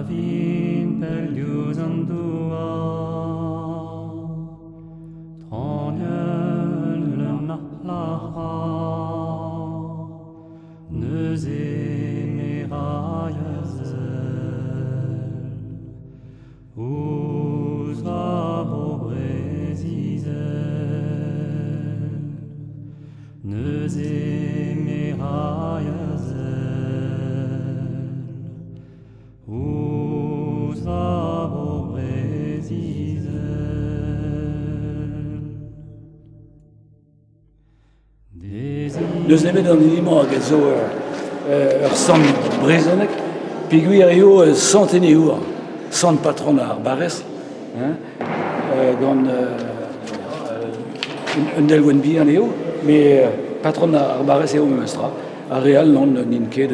vin perdius andua, tronjel nahlaha, neuze meraillezel, uzra borezizel, neuze meraillezel, uzra borezizel. Deus nemet an ilimañ hag zo ur sant brezenek, peogwir eo centeneour, sant patron ar barrez, gant un delgwen bi an eo, mais patron ar barrez eo meustra, a real non n'in ket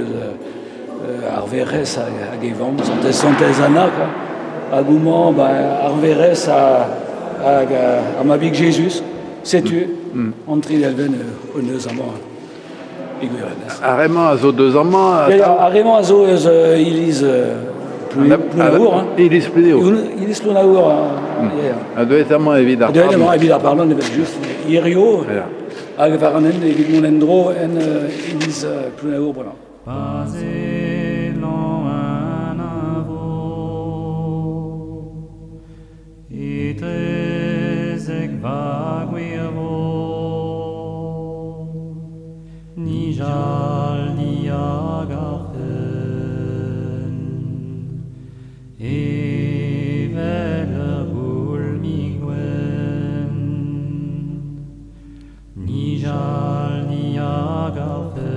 ar verrez hag evan, santez anna, hag ouman ar verrez hag ma big Jesus, setu, antri delven o neus amañ. Arrement a zo deus amañ. Arrement a zo iliz plounaour. Iliz plounaour. Iliz plounaour. A doet amañ evit ar parlon. A doet amañ evit ar parlon, evet just irio. Hag var an en evit mon endro en iliz plounaour bonan. Pazelan an avo, etrezek vaguir vo, ni jal ni agarten, evel boul mi gwen, ni jal ni agarten.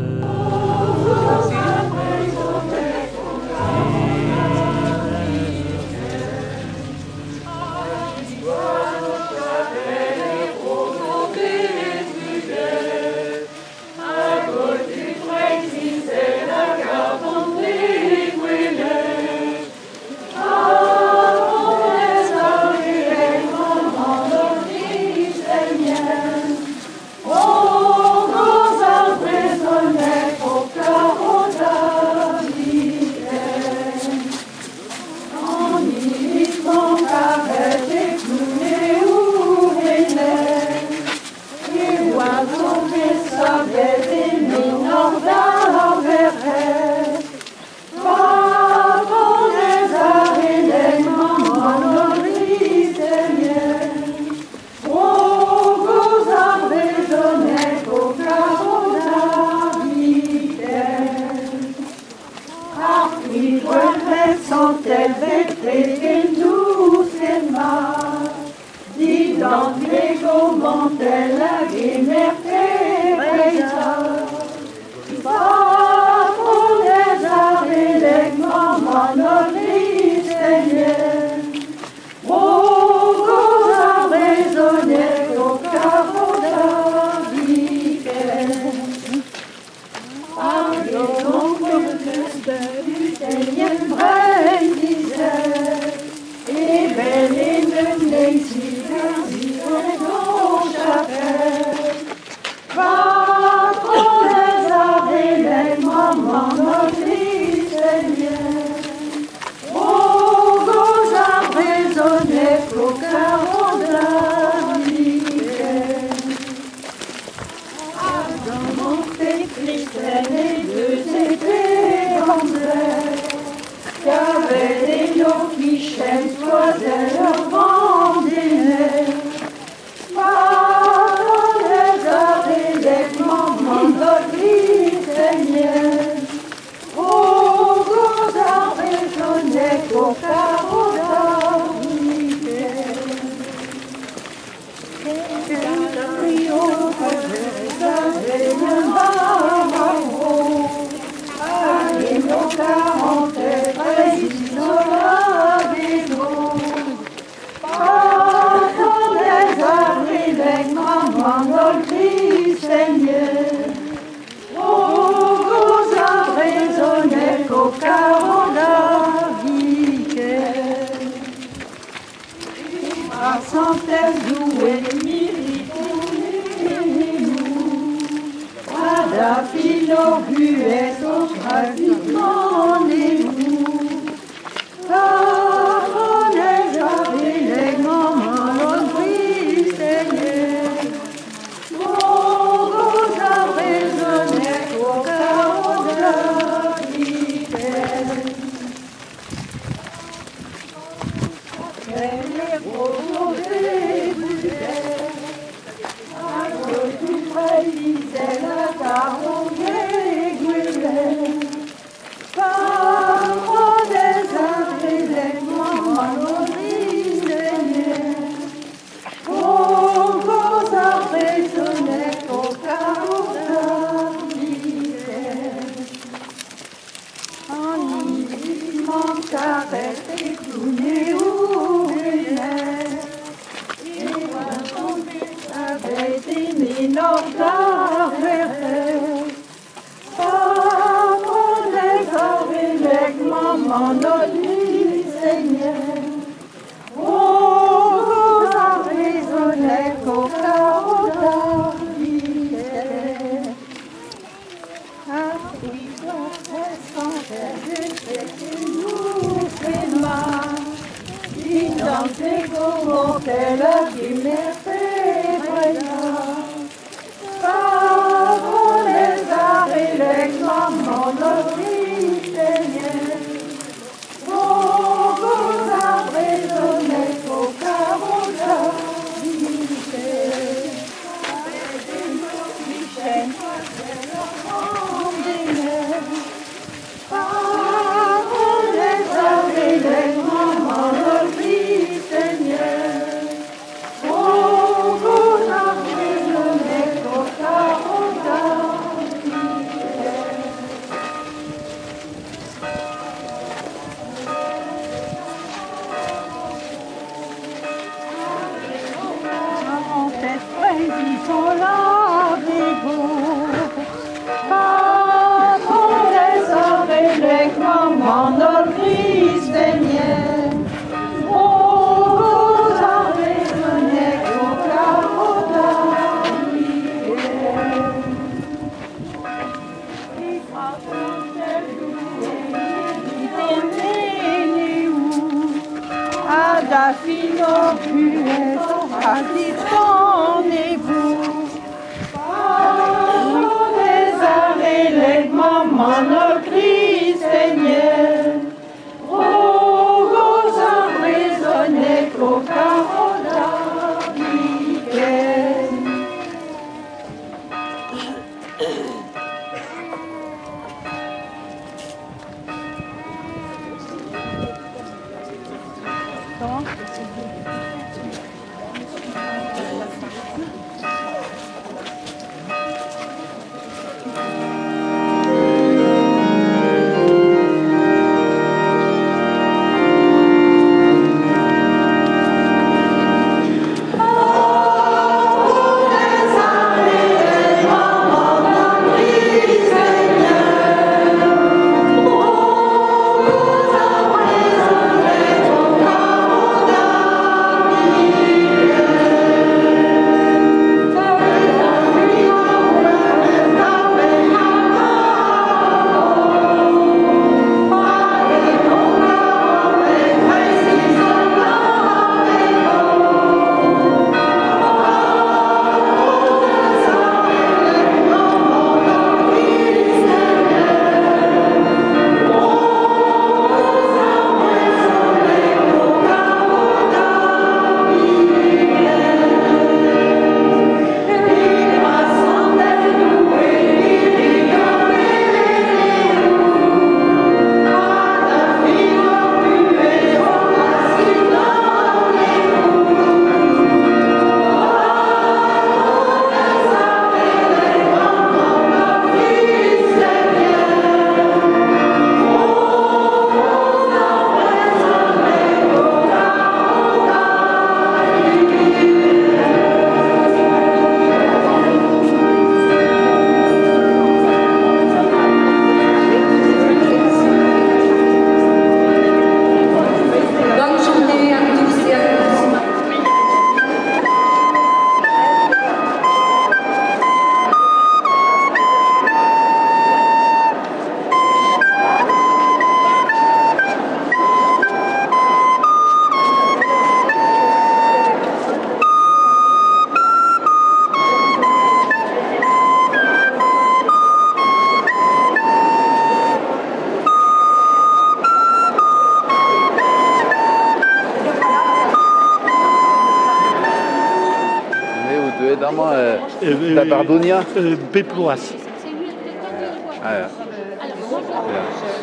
Da Bardunia? Beploaz.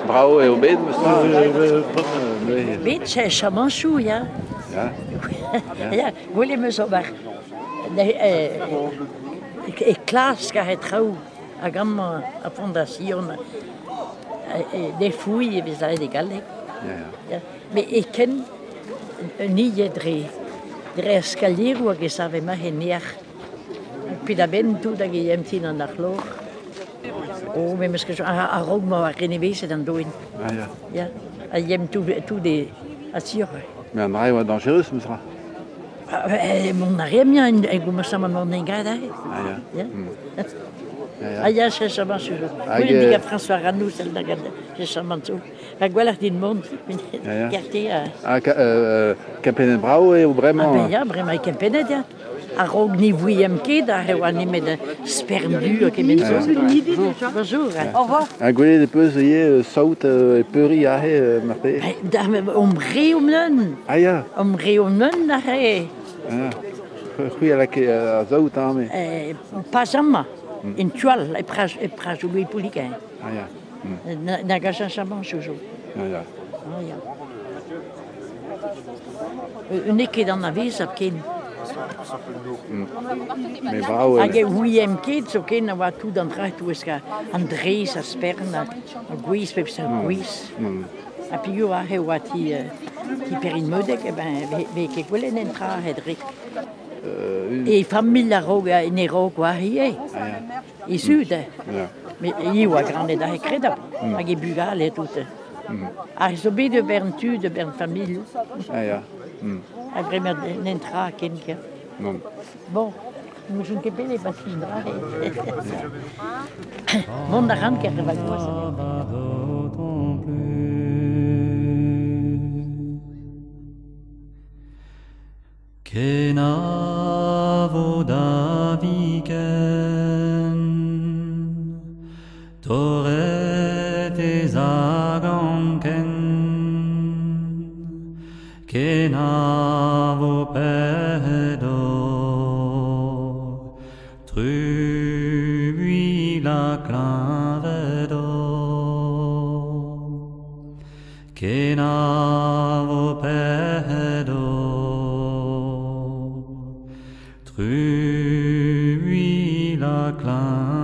Bravo e o bet, Bet c'est chamanchou, ja. Ja. Ja, gwele me zo bar. E klas ka het trau a gam a fondation de fouille vis a de galek. Ja. Men jeg ken nye dre escalier hvor jeg sa med hen ned. Puis da ben tu da jeg hjem til nach lor. Og men måske så har rog mig renovere den doen. Ja. Og hjem tu det assure. Men han rej var dangerøs, men så. Mon aremia en goma sama non engada. Ja. Ah ja, c'est ça va sur. Oui, il dit à François Ranou celle de garde. C'est ça manso. La gueule din monde. Quartier. Kempen Brau et vraiment. Ah ben ja, vraiment Kempenet ja. A rog ni vuiem ke da hewani met de spermdu ke men zo. Bonjour. Au revoir. Un gwele de peus ye saut et peuri a he marpe. Da omreumnen. Ah ja. Omreumnen da he. Ja. Goeie lekker saut aan me. Pasama. In tual e prajului policain. Ah ja. Na gajan chaman jojo. Ja. Ah ja. Une keer dan na wees op ken. Mais Brau. Ag wuiem ket so ken wa tout dan draait tu eska Andrés a sperna. A guis pep sa guis. A piu a he wat ti perin modek e ben ve ke gwelen entra hedrik. E famiglia roga in Ero qua hier. I sud. Mais io a grande da he creda. Ag e bugale tutte. A so be de Berntu de Bern famille. Ah ja. A bremer n'entra kenke. Non. Bon, nous sommes que belle patindra. Mon daran que va quoi ça. d'autant plus que navo daviken torete zaganken que navo pedo trui la clavedo que navo pedo trui la clavedo